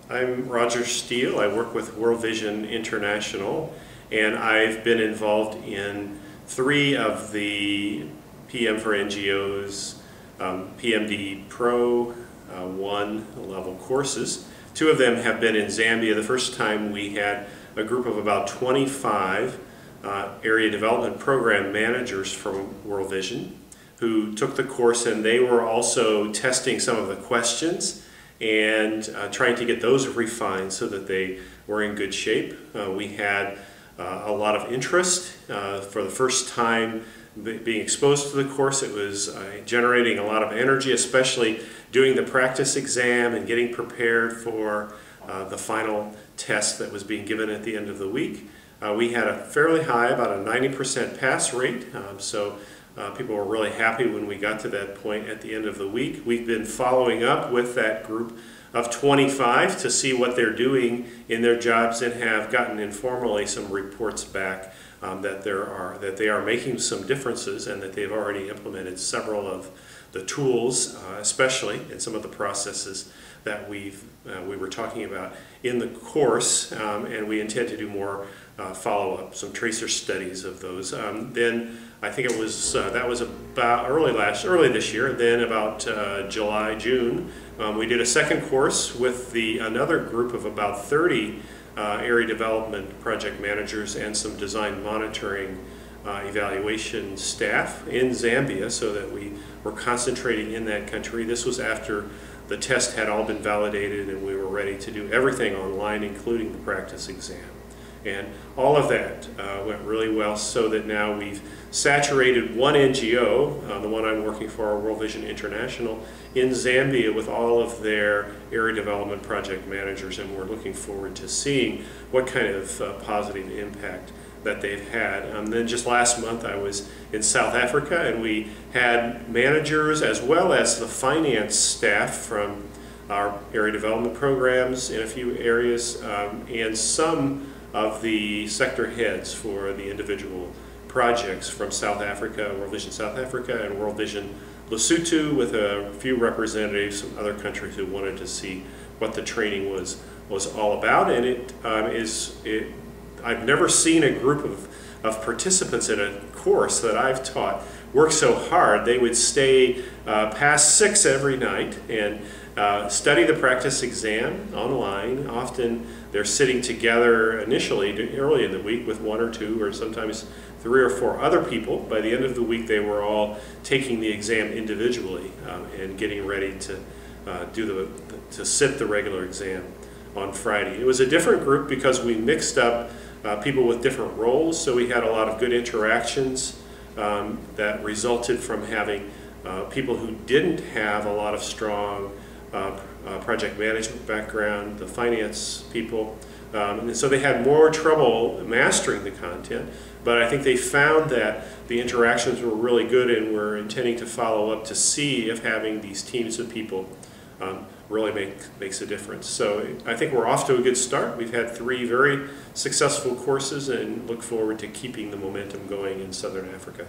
I'm Roger Steele. I work with World Vision International, and I've been involved in 3 of the PM for NGOs PMD Pro 1 level courses. 2 of them have been in Zambia. The first time we had a group of about 25 area development program managers from World Vision who took the course, and they were also testing some of the questions and trying to get those refined so that they were in good shape. We had a lot of interest for the first time being exposed to the course. It was generating a lot of energy, especially doing the practice exam and getting prepared for the final test that was being given at the end of the week. We had a fairly high, about a 90% pass rate, so people were really happy when we got to that point at the end of the week. We've been following up with that group of 25 to see what they're doing in their jobs, and have gotten informally some reports back that they are making some differences, and that they've already implemented several of the tools, especially in some of the processes that we were talking about in the course, and we intend to do more follow-up, some tracer studies of those. Then I think it was that was about early this year. Then about July, June, we did a second course with another group of about 30 area development project managers and some design monitoring evaluation staff in Zambia, so that we were concentrating in that country. This was after the test had all been validated and we were ready to do everything online, including the practice exam. And all of that went really well, so that now we've saturated one NGO, the one I'm working for, World Vision International, in Zambia with all of their area development project managers, and we're looking forward to seeing what kind of positive impact that they've had. Then just last month I was in South Africa, and we had managers as well as the finance staff from our area development programs in a few areas, and some of the sector heads for the individual projects from South Africa, World Vision South Africa and World Vision Lesotho, with a few representatives from other countries who wanted to see what the training was all about. And I've never seen a group of participants in a course that I've taught work so hard. They would stay past 6 every night and study the practice exam online. Often they're sitting together initially early in the week with 1 or 2 or sometimes 3 or 4 other people. By the end of the week they were all taking the exam individually and getting ready to sit the regular exam on Friday. It was a different group because we mixed up people with different roles, so we had a lot of good interactions that resulted from having people who didn't have a lot of strong project management background, the finance people, and so they had more trouble mastering the content. But I think they found that the interactions were really good, and we're intending to follow up to see if having these teams of people really makes a difference. So I think we're off to a good start. We've had 3 very successful courses, and look forward to keeping the momentum going in Southern Africa.